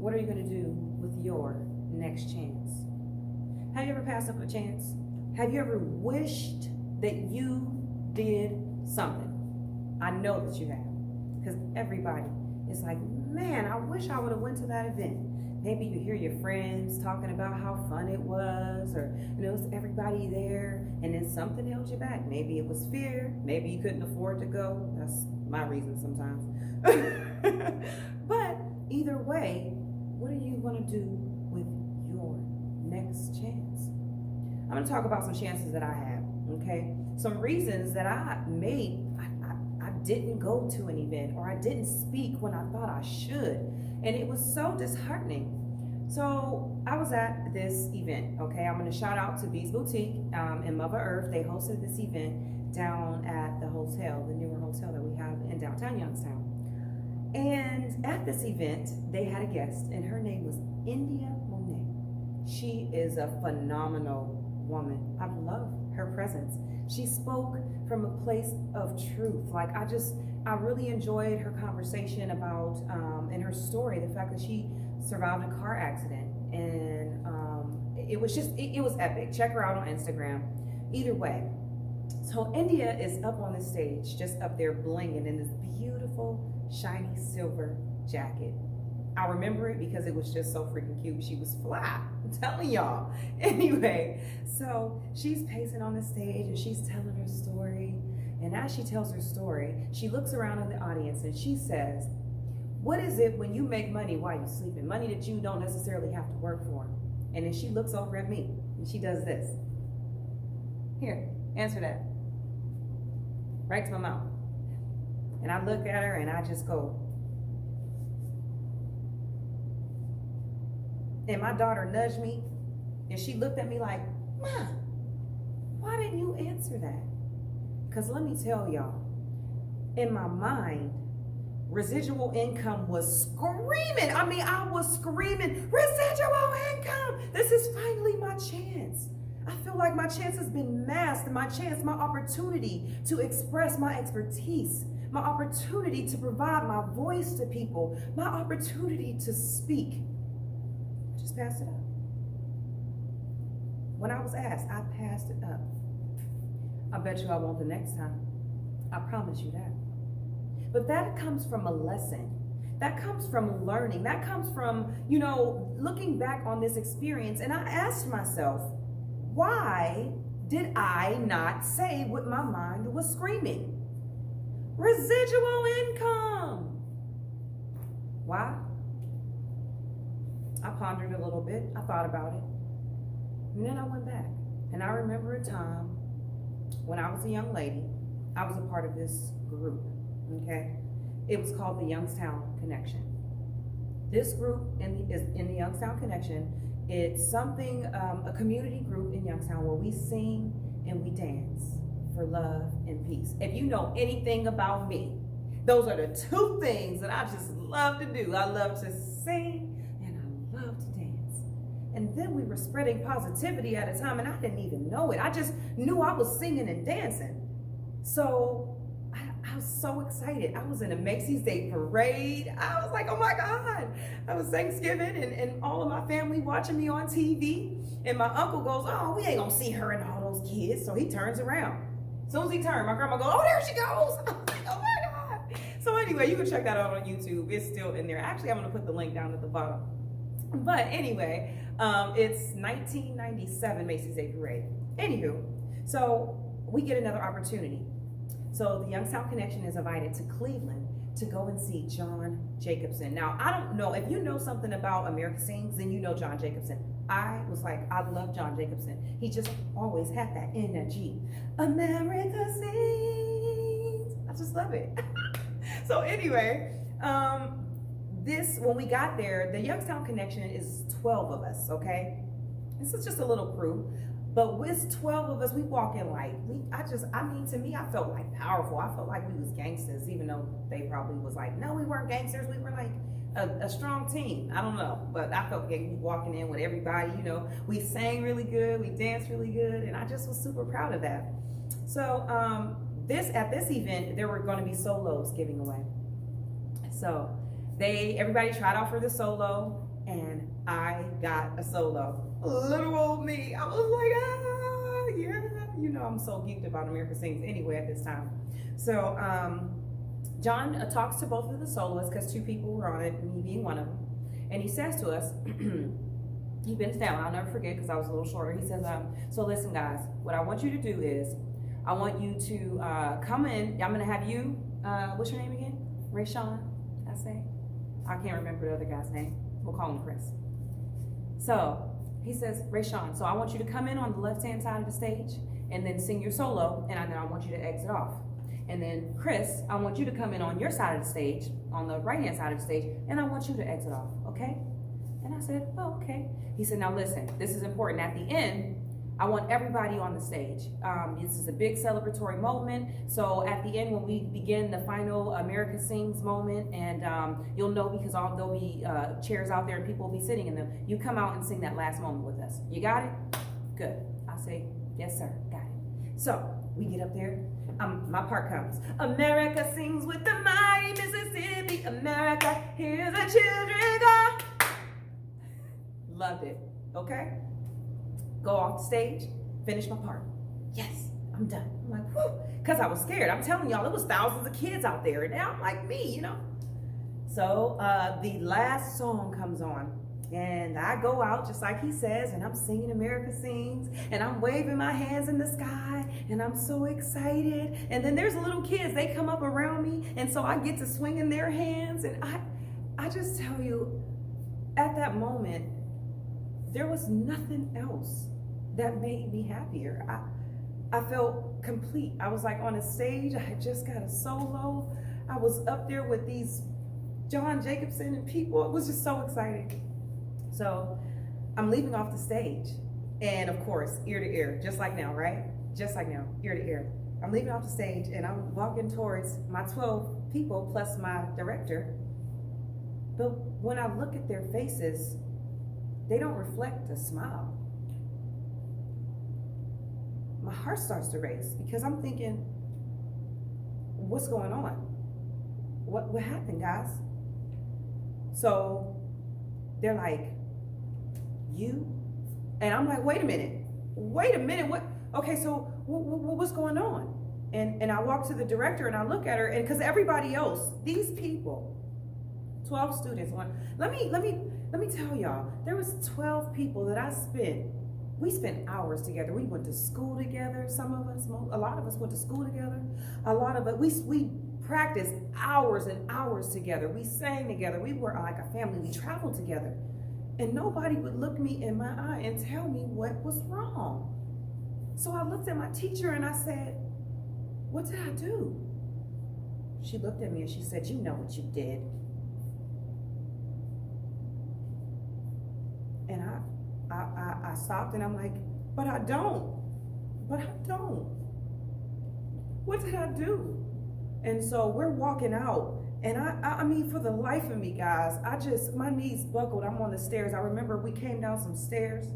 What are you going to do with your next chance? Have you ever passed up a chance? Have you ever wished that you did something? I know that you have, because everybody is like, man, I wish I would have went to that event. Maybe you hear your friends talking about how fun it was, or it's everybody there, and then something held you back. Maybe it was fear. Maybe you couldn't afford to go. That's my reason sometimes. But either way, what are you going to do with your next chance? I'm going to talk about some chances that I had. Okay, some reasons that I made. I didn't go to an event, or I didn't speak when I thought I should, and it was so disheartening. So I was at this event. Okay, I'm going to shout out to Bees Boutique and Mother Earth. They hosted this event down at the hotel, the newer hotel that we have in downtown Youngstown. And at this event, they had a guest, and her name was India Monet. She is a phenomenal woman. I love her presence. She spoke from a place of truth. Like I really enjoyed her conversation about and her story, the fact that she survived a car accident, and it was epic. Check her out on Instagram. Either way, so India is up on the stage, just up there blinging in this beautiful shiny silver jacket. I remember it because it was just so freaking cute. She was fly, I'm telling y'all. Anyway, so she's pacing on the stage and she's telling her story. And as she tells her story, she looks around in the audience and she says, what is it when you make money while you're sleeping? Money that you don't necessarily have to work for. And then she looks over at me and she does this. Here, answer that. Right to my mouth. And I look at her and I just go. And my daughter nudged me and she looked at me like, Mom, why didn't you answer that? Because let me tell y'all, in my mind, residual income was screaming. I mean, I was screaming, residual income. This is finally my chance. I feel like my chance has been masked. My chance, my opportunity to express my expertise, my opportunity to provide my voice to people, my opportunity to speak. I just passed it up. When I was asked, I passed it up. I bet you I won't the next time. I promise you that. But that comes from a lesson. That comes from learning. That comes from, looking back on this experience. And I asked myself, why did I not say what my mind was screaming? Residual income. Why? I pondered a little bit. I thought about it. And then I went back. And I remember a time when I was a young lady. I was a part of this group. Okay, it was called the Youngstown Connection. This group is in the Youngstown Connection. It's something, a community group in Youngstown where we sing and we dance for love and peace. If you know anything about me, those are the two things that I just love to do. I love to sing and I love to dance. And then we were spreading positivity at a time and I didn't even know it. I just knew I was singing and dancing. So I was so excited. I was in a Macy's Day parade. I was like, oh my God. I was Thanksgiving and all of my family watching me on TV. And my uncle goes, oh, we ain't gonna see her and all those kids. So he turns around. As soon as he turned, my grandma goes, oh, there she goes. I'm like, oh my God. So anyway, you can check that out on YouTube. It's still in there. Actually, I'm gonna put the link down at the bottom. But anyway, it's 1997 Macy's Day Parade. Anywho, so we get another opportunity. So the Youngstown Connection is invited to Cleveland to go and see John Jacobson. Now, I don't know, if you know something about America Sings, then you know John Jacobson. I was like, I love John Jacobson. He just always had that energy. America Sings. I just love it. So anyway, when we got there, the Youngstown Connection is 12 of us, okay? This is just a little crew. But with 12 of us, we walk in like, to me, I felt like powerful. I felt like we was gangsters, even though they probably was like, no, we weren't gangsters. We were like a strong team. I don't know. But I felt like we walking in with everybody, we sang really good. We danced really good. And I just was super proud of that. So at this event, there were going to be solos giving away. So everybody tried out for the solo. and I got a solo. Little old me, I was like, ah, yeah. You know, I'm so geeked about America Sings anyway at this time. So John talks to both of the soloists, because 2 people were on it, me being one of them. And he says to us, he bends down, I'll never forget because I was a little shorter. He says, so listen guys, what I want you to do is, I want you to come in. I'm gonna have you, what's your name again? Rayshone, I say? I can't remember the other guy's name. We'll call him Chris. So he says, Rayshone, so I want you to come in on the left-hand side of the stage and then sing your solo, and then I want you to exit off. And then Chris, I want you to come in on your side of the stage, on the right-hand side of the stage, and I want you to exit off, okay? And I said, oh, okay. He said, now listen, this is important. At the end, I want everybody on the stage. This is a big celebratory moment. So at the end, when we begin the final America Sings moment, and you'll know because there'll be chairs out there and people will be sitting in them, you come out and sing that last moment with us. You got it? Good. I say, yes, sir, got it. So we get up there. My part comes. America sings with the mighty Mississippi. America, here's the children go. Loved it. Okay? Go off the stage, finish my part. Yes, I'm done. I'm like, whew, because I was scared. I'm telling y'all, it was thousands of kids out there, and now like me, you know. So the last song comes on, and I go out just like he says, and I'm singing America Sings, and I'm waving my hands in the sky, and I'm so excited. And then there's little kids, they come up around me, and so I get to swing in their hands, and I just tell you, at that moment, there was nothing else that made me happier. I felt complete. I was like on a stage, I had just got a solo. I was up there with these John Jacobson and people. It was just so exciting. So I'm leaving off the stage, and of course, ear to ear, just like now, right? Just like now, ear to ear. I'm leaving off the stage, and I'm walking towards my 12 people plus my director. But when I look at their faces, they don't reflect a smile. My heart starts to race because I'm thinking, what's going on? What happened, guys? So they're like, you? And I'm like, wait a minute, what? Okay, so what's going on? And I walk to the director and I look at her, and because everybody else, these people, 12 students, let me tell y'all, there was 12 people that we spent hours together. We went to school together. Some of us, a lot of us went to school together. A lot of us, we practiced hours and hours together. We sang together. We were like a family. We traveled together. And nobody would look me in my eye and tell me what was wrong. So I looked at my teacher and I said, what did I do? She looked at me and she said, you know what you did. And I stopped and I'm like, but I don't. What did I do? And so we're walking out, and I mean, for the life of me, guys, my knees buckled. I'm on the stairs. I remember we came down some stairs,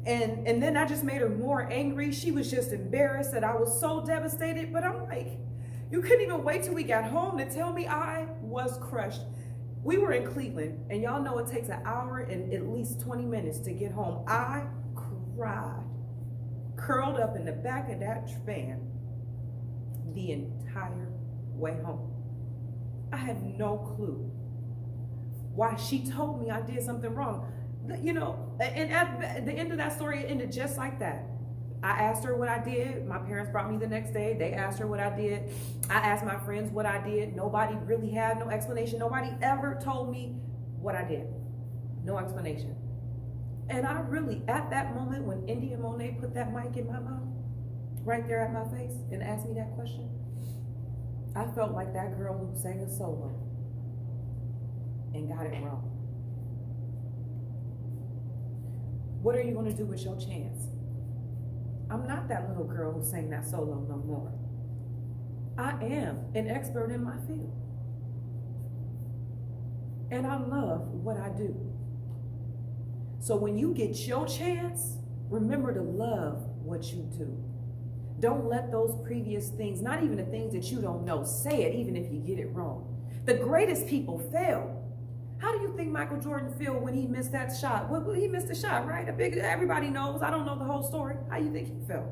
and then I just made her more angry. She was just embarrassed that I was so devastated, but I'm like, you couldn't even wait till we got home to tell me I was crushed. We were in Cleveland, and y'all know it takes an hour and at least 20 minutes to get home. I cried, curled up in the back of that van the entire way home. I had no clue why. She told me I did something wrong. You know, and at the end of that story, it ended just like that. I asked her what I did. My parents brought me the next day. They asked her what I did. I asked my friends what I did. Nobody really had no explanation. Nobody ever told me what I did. No explanation. And I really, at that moment when India Monet put that mic in my mouth, right there at my face, and asked me that question, I felt like that girl who sang a solo and got it wrong. What are you going to do with your chance? I'm not that little girl who sang that solo no more. I am an expert in my field. And I love what I do. So when you get your chance, remember to love what you do. Don't let those previous things, not even the things that you don't know, say it even if you get it wrong. The greatest people fail. How do you think Michael Jordan feel when he missed that shot? Well, he missed a shot, right? Everybody knows. I don't know the whole story. How do you think he felt?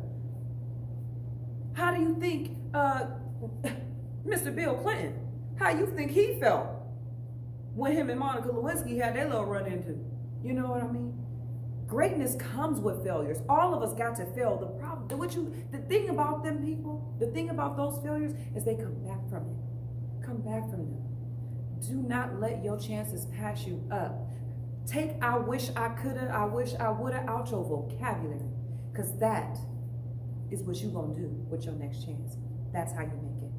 How do you think Mr. Bill Clinton, how you think he felt when him and Monica Lewinsky had their little run into? You know what I mean? Greatness comes with failures. All of us got to fail. The thing about them people, the thing about those failures is they come back from it. Come back from them. Do not let your chances pass you up. Take I wish I coulda, I wish I woulda out your vocabulary. Because that is what you're going to do with your next chance. That's how you make it.